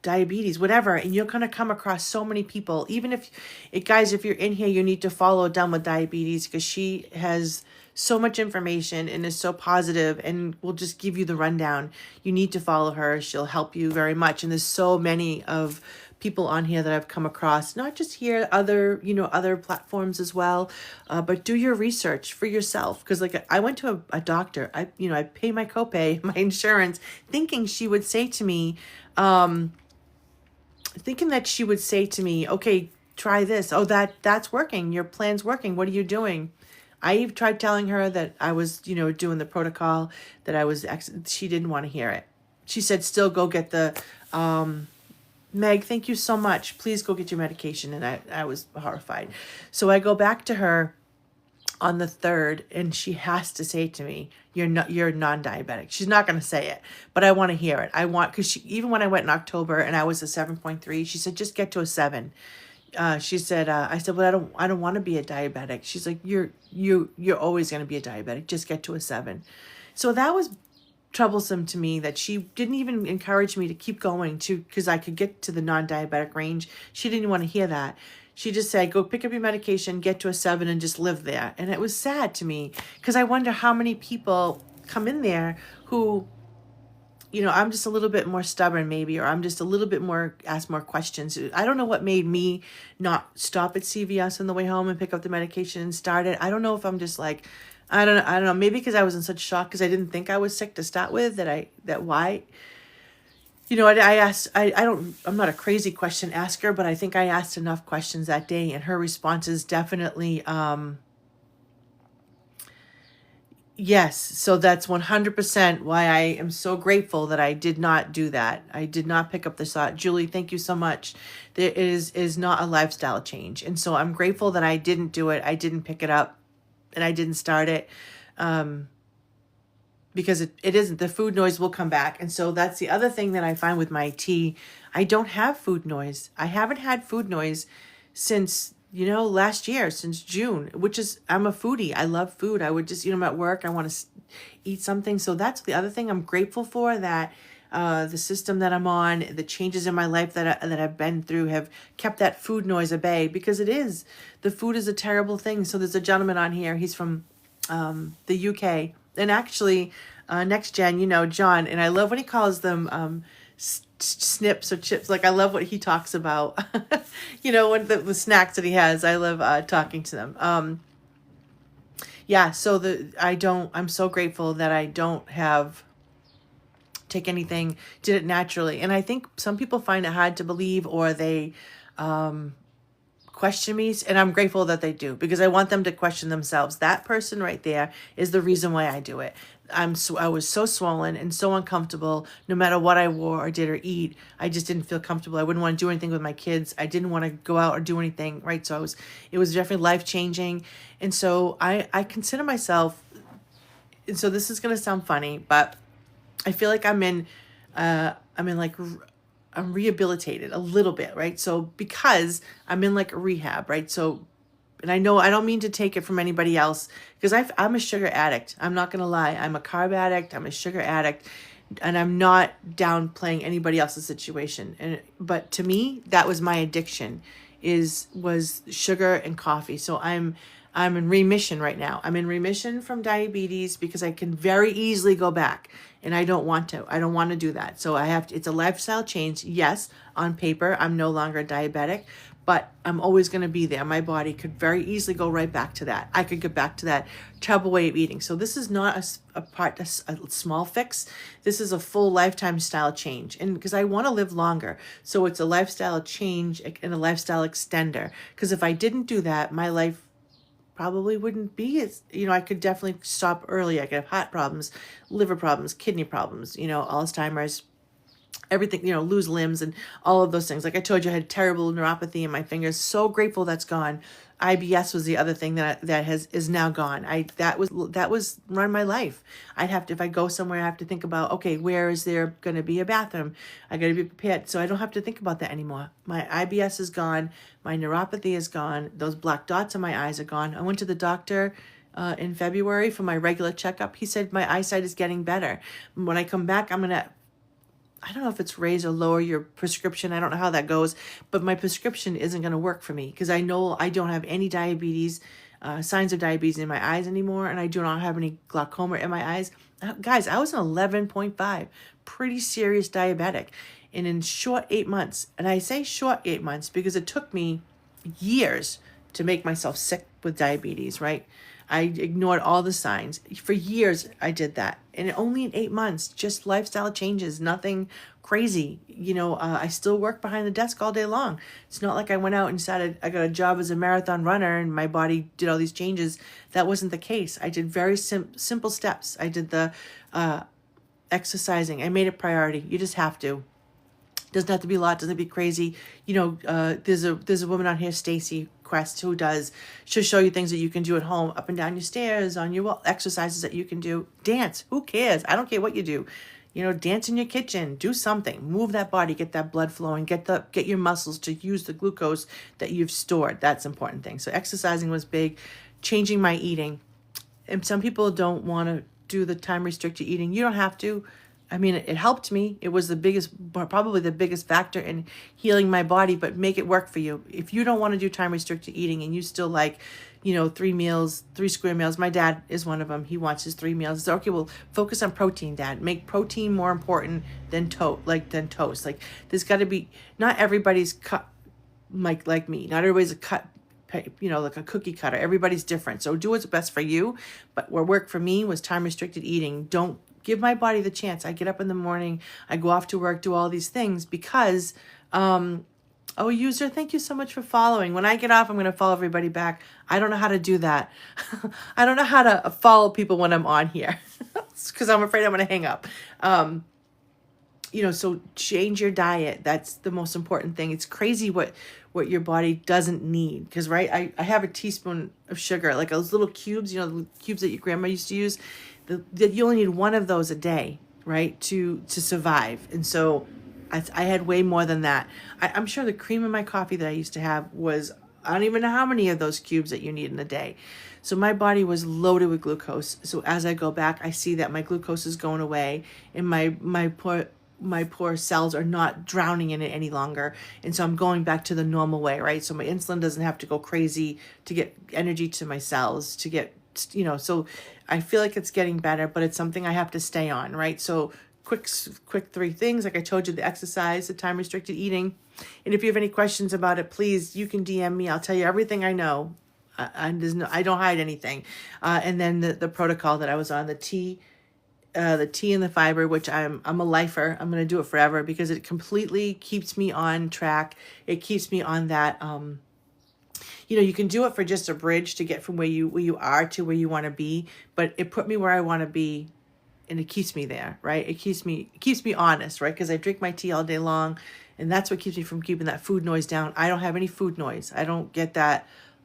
diabetes, whatever, and you're going to come across so many people. Even if you're in here, you need to follow Done with Diabetes, because she has so much information and is so positive and will just give you the rundown. You need to follow her. She'll help you very much. And there's so many of people on here that I've come across, not just here, other platforms as well. But do your research for yourself. Because I went to a doctor, I pay my copay, my insurance, thinking she would say to me, okay, try this. Oh, that's working. Your plan's working. What are you doing? I tried telling her that I was, doing the protocol, she didn't want to hear it. She said, still go get the, Meg, thank you so much. Please go get your medication. And I was horrified. So I go back to her on the 3rd, and she has to say to me, you're non-diabetic. She's not going to say it, but I want to hear it. Because even when I went in October and I was a 7.3, she said, just get to a 7. She said, I said, well, I don't want to be a diabetic. She's like, you're always going to be a diabetic. Just get to a 7. So that was troublesome to me, that she didn't even encourage me to keep going because I could get to the non-diabetic range. She didn't want to hear that. She just said, go pick up your medication, get to a 7, and just live there. And it was sad to me, because I wonder how many people come in there who, I'm just a little bit more stubborn maybe, or I'm just a little bit more, ask more questions. I don't know what made me not stop at CVS on the way home and pick up the medication and start it. I don't know if I'm just like, I don't know, maybe because I was in such shock because I didn't think I was sick to start with, why. I asked, I'm not a crazy question asker, but I think I asked enough questions that day, and her response is definitely, yes. So that's 100% why I am so grateful that I did not do that. I did not pick up the shot. Julie, thank you so much. There is not a lifestyle change. And so I'm grateful that I didn't do it. I didn't pick it up and I didn't start it. Because it isn't, the food noise will come back. And so that's the other thing that I find with my tea. I don't have food noise. I haven't had food noise since, last year, since June, which is, I'm a foodie. I love food. I would just, I'm at work, I want to eat something. So that's the other thing I'm grateful for, that the system that I'm on, the changes in my life that I've been through have kept that food noise at bay, because the food is a terrible thing. So there's a gentleman on here. He's from the UK. And actually, Next Gen, John, and I love when he calls them snips or chips. Like, I love what he talks about, when the snacks that he has. I love talking to them. Yeah, so I'm so grateful that I don't take anything, did it naturally. And I think some people find it hard to believe, or they question me, and I'm grateful that they do, because I want them to question themselves. That person right there is the reason why I do it. I was so swollen and so uncomfortable. No matter what I wore or did or eat, I just didn't feel comfortable. I wouldn't want to do anything with my kids. I didn't want to go out or do anything, right? So it was definitely life-changing. And so I consider myself, and so this is going to sound funny, but I feel like I'm rehabilitated a little bit, right? So because I'm in like a rehab, right? So, and I know I don't mean to take it from anybody else, because I'm a sugar addict. I'm not going to lie. I'm a carb addict. I'm a sugar addict. and I'm not downplaying anybody else's situation. But to me, that was my addiction, was sugar and coffee. So I'm in remission right now. I'm in remission from diabetes because I can very easily go back, and I don't want to. I don't want to do that. So I have to, it's a lifestyle change. Yes, on paper, I'm no longer diabetic, but I'm always going to be there. My body could very easily go right back to that. I could get back to that terrible way of eating. So this is not a small fix. This is a full lifetime style change. And because I want to live longer. So it's a lifestyle change and a lifestyle extender. Because if I didn't do that, my life probably wouldn't be as, I could definitely stop early. I could have heart problems, liver problems, kidney problems, Alzheimer's, everything, lose limbs and all of those things. Like I told you, I had terrible neuropathy in my fingers. So grateful that's gone. IBS was the other thing that is now gone. That was run my life. I'd have to, if I go somewhere, I have to think about, okay, where is there going to be a bathroom? I got to be prepared. So I don't have to think about that anymore. My IBS is gone. My neuropathy is gone. Those black dots in my eyes are gone. I went to the doctor in February for my regular checkup. He said my eyesight is getting better. When I come back, I don't know if it's raise or lower your prescription. I don't know how that goes, but my prescription isn't going to work for me because I know I don't have any diabetes, signs of diabetes in my eyes anymore, and I do not have any glaucoma in my eyes. Guys, I was an 11.5, pretty serious diabetic, and in short 8 months, and I say short 8 months because it took me years to make myself sick with diabetes, right? I ignored all the signs. For years, I did that. And only in 8 months, just lifestyle changes, nothing crazy. I still work behind the desk all day long. It's not like I went out and decided I got a job as a marathon runner and my body did all these changes. That wasn't the case. I did very simple steps. I did the exercising. I made it priority. You just have to. Doesn't have to be a lot. Doesn't have to be crazy. There's a woman on here, Stacy Quest, she'll show you things that you can do at home, up and down your stairs, on your wall, exercises that you can do. Dance. Who cares? I don't care what you do. Dance in your kitchen. Do something. Move that body. Get that blood flowing. Get your muscles to use the glucose that you've stored. That's an important thing. So exercising was big. Changing my eating. And some people don't want to do the time restricted eating. You don't have to. I mean, it helped me. It was probably the biggest factor in healing my body, but make it work for you. If you don't want to do time restricted eating and you still like, 3 meals, 3 square meals. My dad is one of them. He wants his 3 meals. It's okay, well, focus on protein, Dad. Make protein more important than toast. Like there's got to be, not everybody's cut like me. Not everybody's a cut, like a cookie cutter. Everybody's different. So do what's best for you. But what worked for me was time restricted eating. Don't give my body the chance. I get up in the morning, I go off to work, do all these things because, user, thank you so much for following. When I get off, I'm going to follow everybody back. I don't know how to do that. I don't know how to follow people when I'm on here because I'm afraid I'm going to hang up. So change your diet. That's the most important thing. It's crazy what your body doesn't need. Because, right, I have a teaspoon of sugar, like those little cubes, the cubes that your grandma used to use. That you only need one of those a day, right, to survive. And so I had way more than that. I'm sure the cream in my coffee that I used to have was, I don't even know how many of those cubes that you need in a day. So my body was loaded with glucose. So as I go back, I see that my glucose is going away and my poor cells are not drowning in it any longer. And so I'm going back to the normal way, right? So my insulin doesn't have to go crazy to get energy to my cells, to get, so I feel like it's getting better, but it's something I have to stay on, right? So quick 3 things. Like I told you, the exercise, the time restricted eating. And if you have any questions about it, please, you can DM me. I'll tell you everything I know. I don't hide anything. And then the protocol that I was on, the tea and the fiber, which I'm a lifer. I'm going to do it forever because it completely keeps me on track. It keeps me on that, you can do it for just a bridge to get from where you are to where you want to be, but it put me where I want to be, and it keeps me there, right? It keeps me honest, right? Because I drink my tea all day long, and that's what keeps me from keeping that food noise down. I don't have any food noise. I don't get the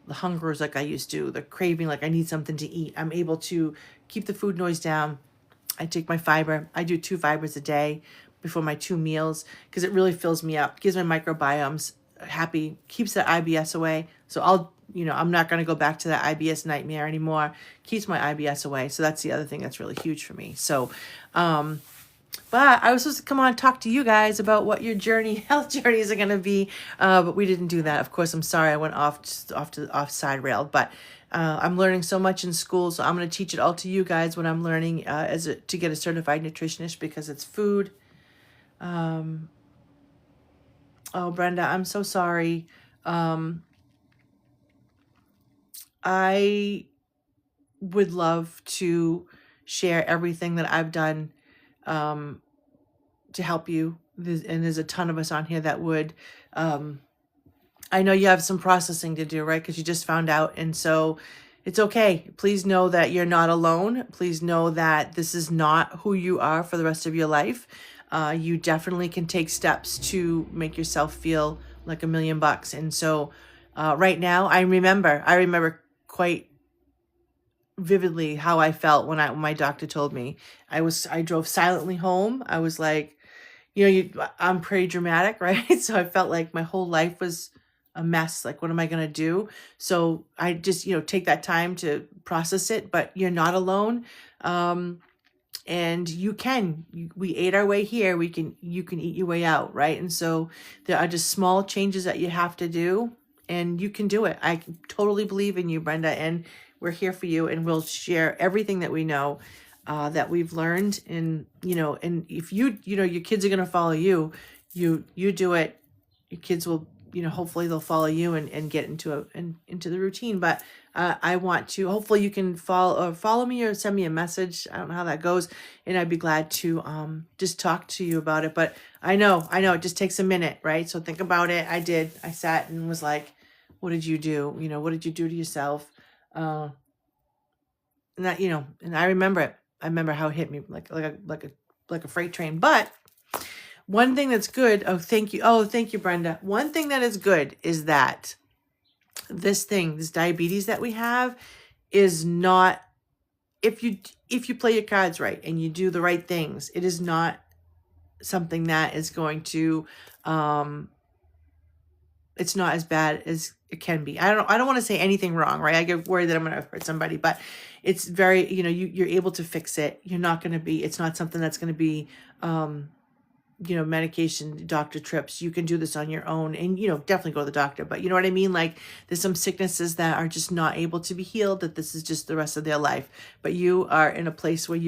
hungers like I used to, the craving like I need something to eat. I'm able to keep the food noise down. I take my fiber. I do 2 fibers a day before my 2 meals because it really fills me up, gives my microbiomes happy, keeps that IBS away. So I'm not going to go back to that IBS nightmare anymore. Keeps my IBS away. So that's the other thing that's really huge for me. So, But I was supposed to come on and talk to you guys about what your health journeys are going to be. But we didn't do that. Of course, I'm sorry. I went off to the offside rail, but I'm learning so much in school. So I'm going to teach it all to you guys what I'm learning to get a certified nutritionist, because it's food. Oh, Brenda, I'm so sorry. I would love to share everything that I've done to help you. And there's a ton of us on here that would. I know you have some processing to do, right? Because you just found out. And so it's okay. Please know that you're not alone. Please know that this is not who you are for the rest of your life. You definitely can take steps to make yourself feel like $1,000,000. And so right now, I remember quite vividly how I felt when my doctor told me. I drove silently home. I was like, I'm pretty dramatic, right? So I felt like my whole life was a mess. Like, what am I going to do? So I just, take that time to process it, but you're not alone. And we ate our way here. You can eat your way out. Right. And so there are just small changes that you have to do, and you can do it. I totally believe in you, Brenda, and we're here for you, and we'll share everything that we know, that we've learned. And, and if your kids are going to follow you, you do it, your kids will, hopefully they'll follow you and get into the routine. But I want to, hopefully you can follow me or send me a message. I don't know how that goes. And I'd be glad to just talk to you about it. But I know it just takes a minute, right? So think about it. I sat and was like, what did you do? What did you do to yourself? And that, and I remember it. I remember how it hit me like a freight train. But one thing that's good. Oh, thank you, Brenda. One thing that is good is that this diabetes that we have is not, if you play your cards right and you do the right things, it is not something that is going to, it's not as bad as it can be. I don't want to say anything wrong, right? I get worried that I'm going to hurt somebody, but it's very, you're able to fix it. It's not something that's going to be, medication, doctor trips. You can do this on your own, and, definitely go to the doctor, but you know what I mean? Like, there's some sicknesses that are just not able to be healed, that this is just the rest of their life, but you are in a place where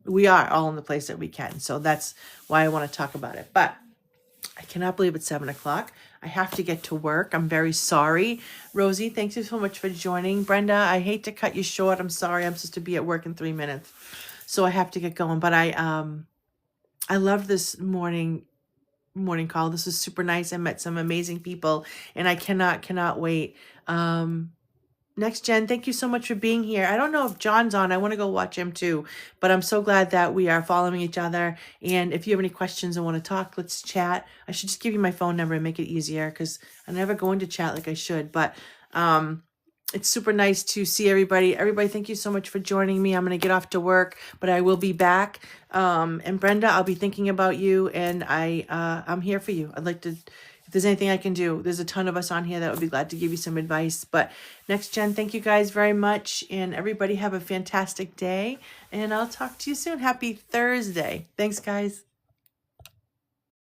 we are all in the place that we can. So that's why I want to talk about it. But I cannot believe it's 7:00. I have to get to work. I'm very sorry. Rosie, thank you so much for joining. Brenda, I hate to cut you short. I'm sorry. I'm supposed to be at work in 3 minutes, so I have to get going. But I love this morning call. This is super nice. I met some amazing people, and I cannot wait. Next Gen, thank you so much for being here. I don't know if John's on. I want to go watch him too, but I'm so glad that we are following each other. And if you have any questions and want to talk, let's chat. I should just give you my phone number and make it easier, because I never go into chat like I should. But it's super nice to see everybody. Everybody, thank you so much for joining me. I'm going to get off to work, but I will be back. And Brenda, I'll be thinking about you, and I'm here for you. I'd like to, if there's anything I can do, there's a ton of us on here that would be glad to give you some advice. But Next Gen, thank you guys very much. And everybody have a fantastic day, and I'll talk to you soon. Happy Thursday. Thanks, guys.